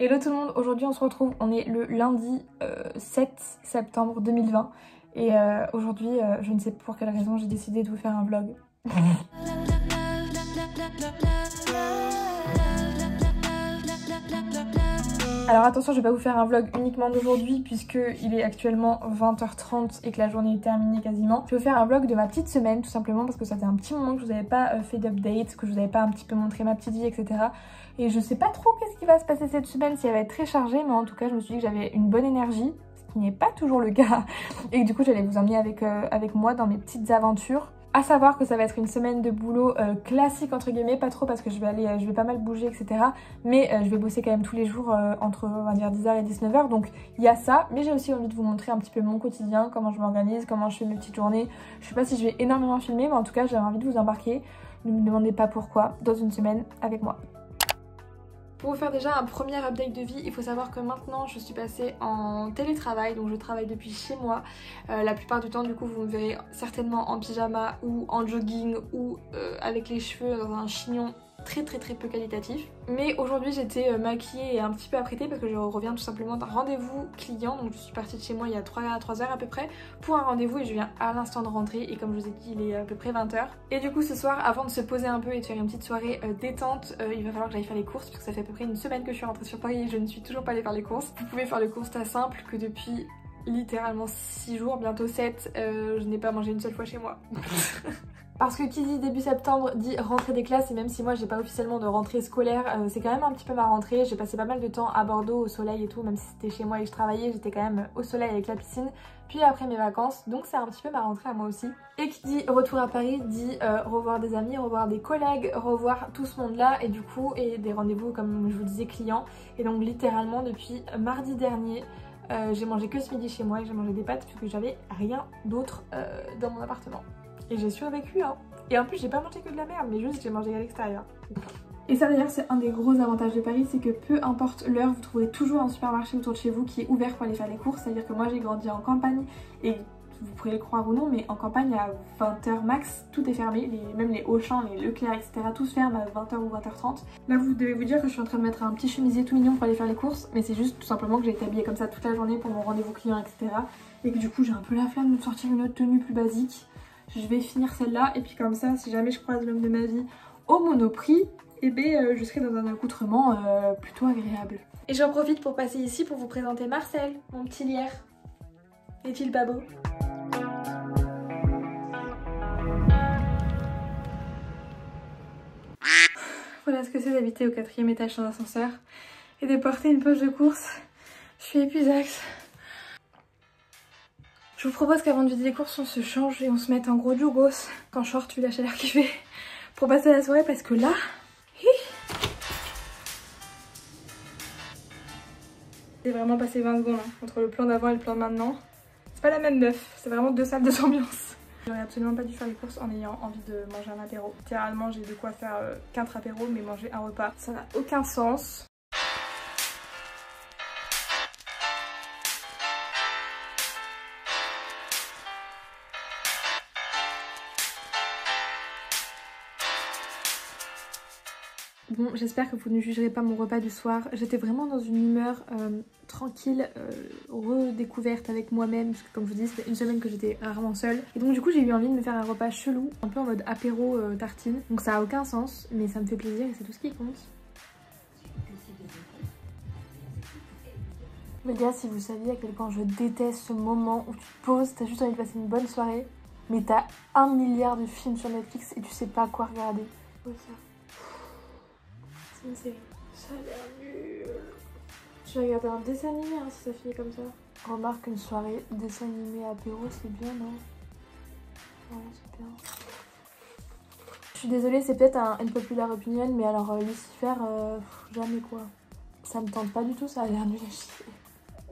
Hello tout le monde, aujourd'hui on se retrouve, on est le lundi 7 septembre 2020 et aujourd'hui je ne sais pour quelle raison j'ai décidé de vous faire un vlog. Alors attention, je vais pas vous faire un vlog uniquement d'aujourd'hui puisque il est actuellement 20h30 et que la journée est terminée quasiment. Je vais vous faire un vlog de ma petite semaine tout simplement parce que ça fait un petit moment que je vous avais pas fait d'update, que je vous avais pas un petit peu montré ma petite vie, etc. Et je sais pas trop qu'est-ce qui va se passer cette semaine, si elle va être très chargée, mais en tout cas je me suis dit que j'avais une bonne énergie, ce qui n'est pas toujours le cas, et que du coup j'allais vous emmener avec moi dans mes petites aventures. À savoir que ça va être une semaine de boulot classique entre guillemets, pas trop parce que je vais pas mal bouger, etc. Mais je vais bosser quand même tous les jours entre on va dire 10h et 19h, donc il y a ça. Mais j'ai aussi envie de vous montrer un petit peu mon quotidien, comment je m'organise, comment je fais mes petites journées. Je sais pas si je vais énormément filmer, mais en tout cas j'avais envie de vous embarquer, ne me demandez pas pourquoi, dans une semaine avec moi. Pour vous faire déjà un premier update de vie, il faut savoir que maintenant je suis passée en télétravail, donc je travaille depuis chez moi. La plupart du temps du coup vous me verrez certainement en pyjama ou en jogging ou avec les cheveux dans un chignon très peu qualitatif. Mais aujourd'hui j'étais maquillée et un petit peu apprêtée parce que je reviens tout simplement d'un rendez-vous client, donc je suis partie de chez moi il y a 3 heures à peu près pour un rendez-vous et je viens à l'instant de rentrer et comme je vous ai dit il est à peu près 20h. Et du coup ce soir avant de se poser un peu et de faire une petite soirée détente, il va falloir que j'aille faire les courses puisque ça fait à peu près une semaine que je suis rentrée sur Paris et je ne suis toujours pas allée faire les courses. Vous pouvez faire le constat simple que depuis littéralement 6 jours, bientôt 7, je n'ai pas mangé une seule fois chez moi. Parce que qui dit début septembre dit rentrée des classes, et même si moi j'ai pas officiellement de rentrée scolaire, c'est quand même un petit peu ma rentrée. J'ai passé pas mal de temps à Bordeaux au soleil et tout, même si c'était chez moi et que je travaillais, j'étais quand même au soleil avec la piscine, puis après mes vacances, donc c'est un petit peu ma rentrée à moi aussi. Et qui dit retour à Paris dit revoir des amis, revoir des collègues, revoir tout ce monde là, et du coup, et des rendez-vous comme je vous disais clients. Et donc littéralement depuis mardi dernier, j'ai mangé que ce midi chez moi et j'ai mangé des pâtes puisque j'avais rien d'autre dans mon appartement. Et j'ai survécu hein. Et en plus j'ai pas mangé que de la merde, mais juste j'ai mangé à l'extérieur. Et ça d'ailleurs c'est un des gros avantages de Paris, c'est que peu importe l'heure, vous trouverez toujours un supermarché autour de chez vous qui est ouvert pour aller faire les courses. C'est-à-dire que moi j'ai grandi en campagne et vous pourrez le croire ou non, mais en campagne à 20h max, tout est fermé, même les Auchan, les Leclerc, etc. Tout se ferme à 20h ou 20h30. Là vous devez vous dire que je suis en train de mettre un petit chemisier tout mignon pour aller faire les courses, mais c'est juste tout simplement que j'ai été habillée comme ça toute la journée pour mon rendez-vous client, etc. Et que du coup j'ai un peu la flemme de sortir une autre tenue plus basique. Je vais finir celle-là et puis comme ça, si jamais je croise l'homme de ma vie au Monoprix, eh ben, je serai dans un accoutrement plutôt agréable. Et j'en profite pour passer ici pour vous présenter Marcel, mon petit lierre. Est-il pas beau ? Voilà ce que c'est d'habiter au 4e étage sans ascenseur et de porter une poche de course. Je suis épuisax. Je vous propose qu'avant de vider les courses, on se change et on se mette en gros jogos, qu'en short vu la chaleur qu'il fait, pour passer la soirée parce que là... C'est vraiment passé 20 secondes hein, entre le plan d'avant et le plan de maintenant. C'est pas la même meuf, c'est vraiment deux salles de ambiance. J'aurais absolument pas dû faire les courses en ayant envie de manger un apéro. Littéralement j'ai de quoi faire 4 apéros mais manger un repas, ça n'a aucun sens. Bon, j'espère que vous ne jugerez pas mon repas du soir. J'étais vraiment dans une humeur tranquille, redécouverte avec moi-même, parce que comme je vous dis, c'était une semaine que j'étais rarement seule. Et donc du coup, j'ai eu envie de me faire un repas chelou, un peu en mode apéro tartine. Donc ça a aucun sens, mais ça me fait plaisir et c'est tout ce qui compte. Les gars, si vous saviez à quel point je déteste ce moment où tu te poses, t'as juste envie de passer une bonne soirée, mais t'as 1 milliard de films sur Netflix et tu sais pas quoi regarder. Oh, ça. C'est une série. Ça a l'air nul. Je vais regarder un dessin animé hein, si ça finit comme ça. Remarque une soirée dessin animé apéro, c'est bien, non? Ouais, c'est bien. Je suis désolée, c'est peut-être une populaire opinion, mais alors Lucifer, jamais quoi. Ça me tente pas du tout, ça a l'air nul à chier.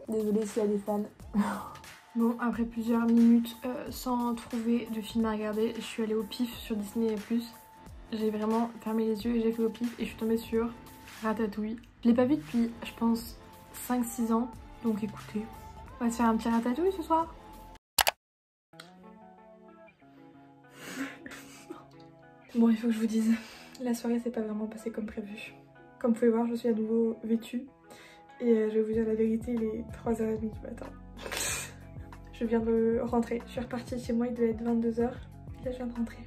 Désolée s'il y a des fans. Bon, après plusieurs minutes sans trouver de film à regarder, je suis allée au pif sur Disney+. J'ai vraiment fermé les yeux et j'ai fait au pif et je suis tombée sur Ratatouille. Je l'ai pas vu depuis, je pense, 5-6 ans. Donc écoutez, on va se faire un petit Ratatouille ce soir. Bon, il faut que je vous dise, la soirée s'est pas vraiment passée comme prévu. Comme vous pouvez voir, je suis à nouveau vêtue. Et je vais vous dire la vérité, il est 3h30 du matin. Je viens de rentrer. Je suis repartie chez moi, il devait être 22h. Et là je viens de rentrer.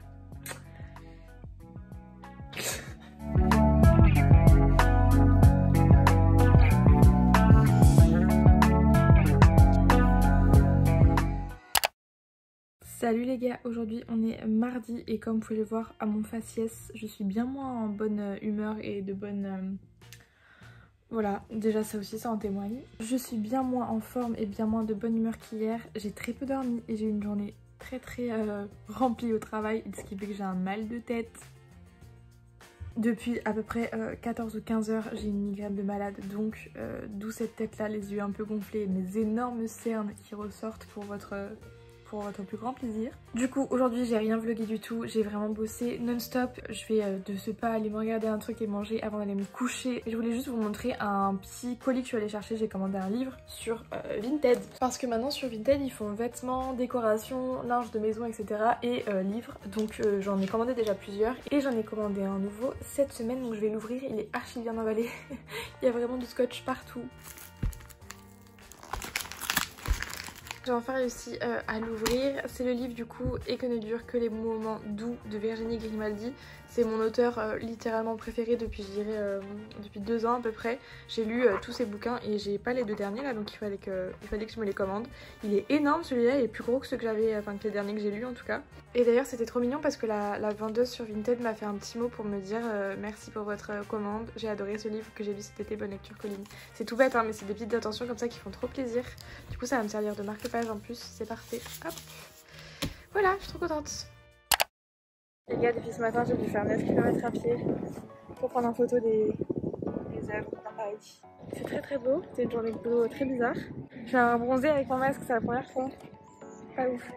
Salut les gars, aujourd'hui on est mardi et comme vous pouvez le voir à mon faciès, je suis bien moins en bonne humeur et de bonne... Voilà, déjà ça aussi ça en témoigne. Je suis bien moins en forme et bien moins de bonne humeur qu'hier. J'ai très peu dormi et j'ai eu une journée très remplie au travail, ce qui fait que j'ai un mal de tête. Depuis à peu près 14 ou 15 heures, j'ai une migraine de malade, donc d'où cette tête là, les yeux un peu gonflés, mes énormes cernes qui ressortent pour votre plus grand plaisir. Du coup aujourd'hui j'ai rien vlogué du tout, j'ai vraiment bossé non-stop. Je vais de ce pas aller me regarder un truc et manger avant d'aller me coucher. Je voulais juste vous montrer un petit colis que je suis allée chercher. J'ai commandé un livre sur Vinted, parce que maintenant sur Vinted ils font vêtements, décoration, linge de maison etc. et livres. Donc j'en ai commandé déjà plusieurs et j'en ai commandé un nouveau cette semaine, donc je vais l'ouvrir. Il est archi bien emballé. Il y a vraiment du scotch partout. J'ai enfin réussi à l'ouvrir. C'est le livre du coup Et que ne durent que les moments doux de Virginie Grimaldi. C'est mon auteur littéralement préféré depuis je dirais depuis 2 ans à peu près. J'ai lu tous ses bouquins et j'ai pas les 2 derniers là, donc il fallait que je me les commande. Il est énorme celui-là, il est plus gros que ceux que j'avais, enfin que les derniers que j'ai lus en tout cas. Et d'ailleurs c'était trop mignon parce que la vendeuse sur Vinted m'a fait un petit mot pour me dire merci pour votre commande. J'ai adoré ce livre que j'ai lu cet été, bonne lecture Colline. C'est tout bête hein, mais c'est des petites attentions comme ça qui font trop plaisir. Du coup ça va me servir de marque-page en plus, c'est parfait. Hop. Voilà, je suis trop contente. Les gars, depuis ce matin, j'ai dû faire 9 km à pied pour prendre en photo des œuvres dans Paris. C'est très beau, c'est une journée de boulot très bizarre. Je vais un bronzer avec mon masque, c'est la première fois. Pas ouf.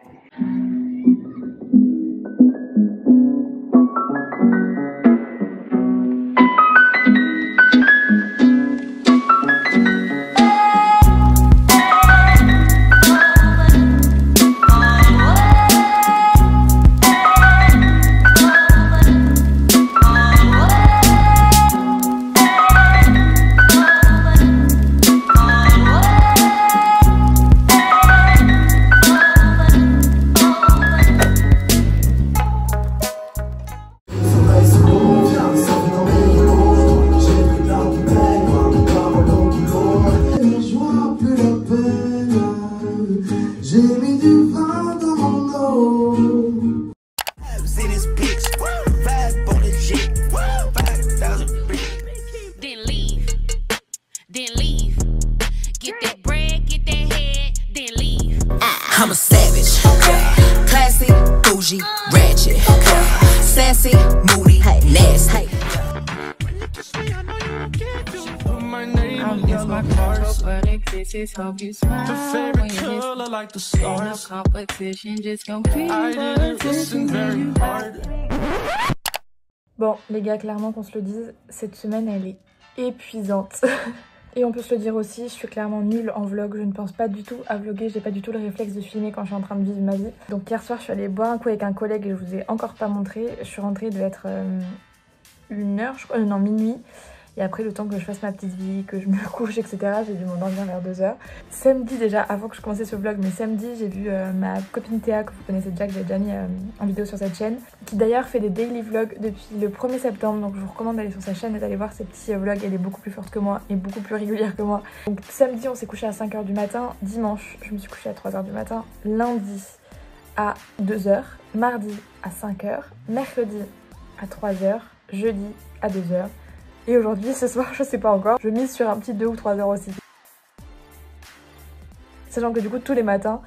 I'm a savage, classy, bougie, ratchet, sassy, moody, nasty. My cars, but it kisses, hope you smile. Your favorite color like the stars. No competition, just compete. I didn't listen very hard. Bon les gars, clairement qu'on se le dise, cette semaine elle est épuisante. Et on peut se le dire aussi, je suis clairement nulle en vlog, je ne pense pas du tout à vloguer, j'ai pas du tout le réflexe de filmer quand je suis en train de vivre ma vie. Donc hier soir je suis allée boire un coup avec un collègue et je vous ai encore pas montré. Je suis rentrée, il devait être 1h, je crois, non minuit. Et après le temps que je fasse ma petite vie, que je me couche etc, j'ai dû m'endormir vers 2h. Samedi déjà, avant que je commençais ce vlog, mais samedi j'ai vu ma copine Théa, que vous connaissez déjà, que j'ai déjà mis en vidéo sur cette chaîne, qui d'ailleurs fait des daily vlogs depuis le 1er septembre, donc je vous recommande d'aller sur sa chaîne et d'aller voir ses petits vlogs. Elle est beaucoup plus forte que moi et beaucoup plus régulière que moi. Donc samedi on s'est couché à 5h du matin, dimanche je me suis couchée à 3h du matin, lundi à 2h, mardi à 5h, mercredi à 3h, jeudi à 2h. Et aujourd'hui, ce soir, je sais pas encore, je mise sur un petit 2 ou 3 heures aussi. Sachant que du coup, tous les matins,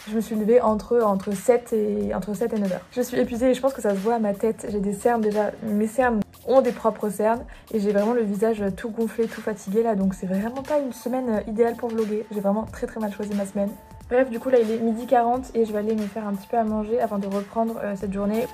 je me suis levée entre 7 et 9 heures. Je suis épuisée et je pense que ça se voit à ma tête. J'ai des cernes déjà, mes cernes ont des propres cernes. Et j'ai vraiment le visage tout gonflé, tout fatigué là. Donc c'est vraiment pas une semaine idéale pour vlogger. J'ai vraiment très mal choisi ma semaine. Bref, du coup là, il est 12h40 et je vais aller me faire un petit peu à manger avant de reprendre cette journée.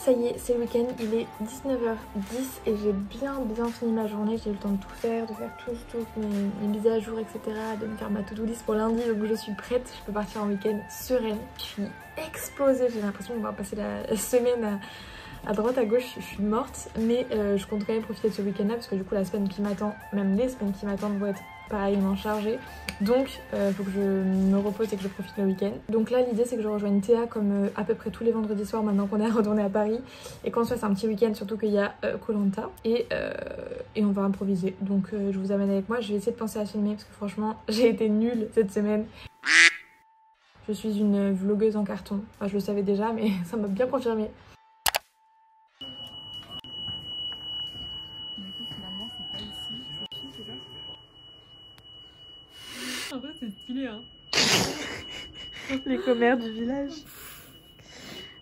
Ça y est, c'est week-end, il est 19h10 et j'ai bien fini ma journée. J'ai eu le temps de tout faire, toutes mes mises à jour, etc. De me faire ma to-do list pour lundi, donc je suis prête. Je peux partir en week-end sereine. Je suis explosée, j'ai l'impression qu'on va passer la semaine à droite à gauche. Je suis morte, mais je compte quand même profiter de ce week-end là parce que du coup la semaine qui m'attend, même les semaines qui m'attendent vont être pareillement chargée, donc faut que je me repose et que je profite le week-end. Donc là l'idée c'est que je rejoigne Théa comme à peu près tous les vendredis soirs maintenant qu'on est retourné à Paris et qu'on se fasse un petit week-end, surtout qu'il y a Koh-Lanta et on va improviser. Donc je vous amène avec moi, je vais essayer de penser à filmer parce que franchement j'ai été nulle cette semaine. Je suis une vlogueuse en carton, enfin je le savais déjà mais ça m'a bien confirmé. En vrai c'est stylé hein. Les commères du village.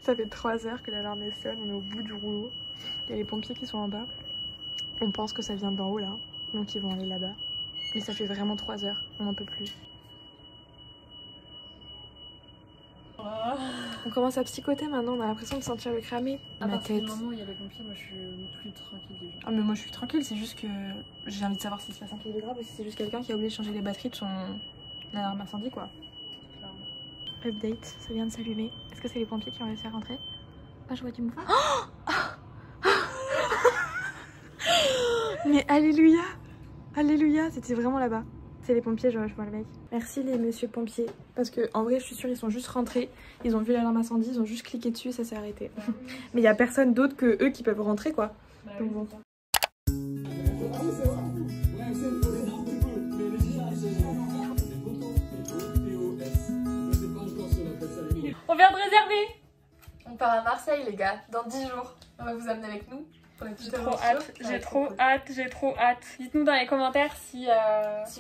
Ça fait 3 heures que l'alarme sonne, on est au bout du rouleau. Il y a les pompiers qui sont en bas. On pense que ça vient d'en haut là, donc ils vont aller là-bas. Mais ça fait vraiment 3 heures, on n'en peut plus. On commence à psychoter maintenant, on a l'impression de sentir le cramer. À partir du moment où il y a les pompiers, moi je suis plus tranquille déjà. Ah mais moi je suis tranquille, c'est juste que j'ai envie de savoir si c'est 5 kg grave ou si c'est juste quelqu'un qui a oublié de changer les batteries de son alarme incendie quoi. Update, ça vient de s'allumer. Est-ce que c'est les pompiers qui ont réussi à rentrer? Ah je vois du mouvement. Mais alléluia. Alléluia, c'était vraiment là-bas. C'est les pompiers, je vois le mec. Merci les monsieur pompiers. Parce que en vrai je suis sûre ils sont juste rentrés. Ils ont vu l'alarme incendie, ils ont juste cliqué dessus et ça s'est arrêté. Mais il n'y a personne d'autre que eux qui peuvent rentrer quoi. Donc bon. On vient de réserver. On part à Marseille les gars, dans 10 jours. On va vous amener avec nous. J'ai trop hâte. Dites-nous dans les commentaires si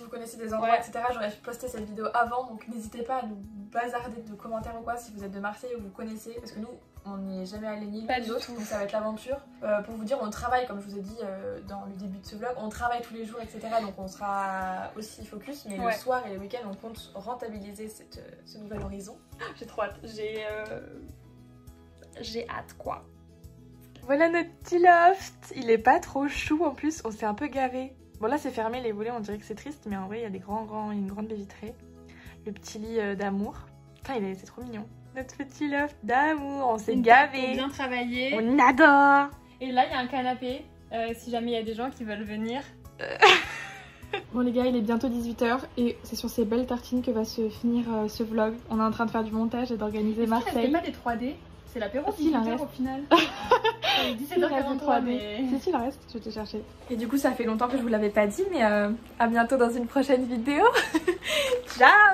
vous connaissez des endroits, etc. J'aurais posté cette vidéo avant, donc n'hésitez pas à nous bazarder de commentaires ou quoi si vous êtes de Marseille ou vous connaissez, parce que nous on n'y est jamais allé ni l'un ni l'autre, donc ça va être l'aventure. Pour vous dire, on travaille, comme je vous ai dit dans le début de ce vlog, on travaille tous les jours, etc. Donc on sera aussi focus, mais le soir et les week-ends on compte rentabiliser ce nouvel horizon. J'ai trop hâte, j'ai hâte quoi. Voilà notre petit loft. Il est pas trop chou en plus, on s'est un peu gavé. Bon là c'est fermé les volets, on dirait que c'est triste, mais en vrai il y a une grande baie vitrée. Le petit lit d'amour. Enfin c'est trop mignon. Notre petit loft d'amour, on s'est gavé. Bien travaillé. On adore. Et là il y a un canapé, si jamais il y a des gens qui veulent venir. Bon les gars, il est bientôt 18 h et c'est sur ces belles tartines que va se finir ce vlog. On est en train de faire du montage et d'organiser Marseille. Pas des 3D, c'est l'apéro il en reste au final. 17h43 mais... Si il en reste, je vais te chercher. Et du coup ça fait longtemps que je vous l'avais pas dit, mais à bientôt dans une prochaine vidéo. Ciao.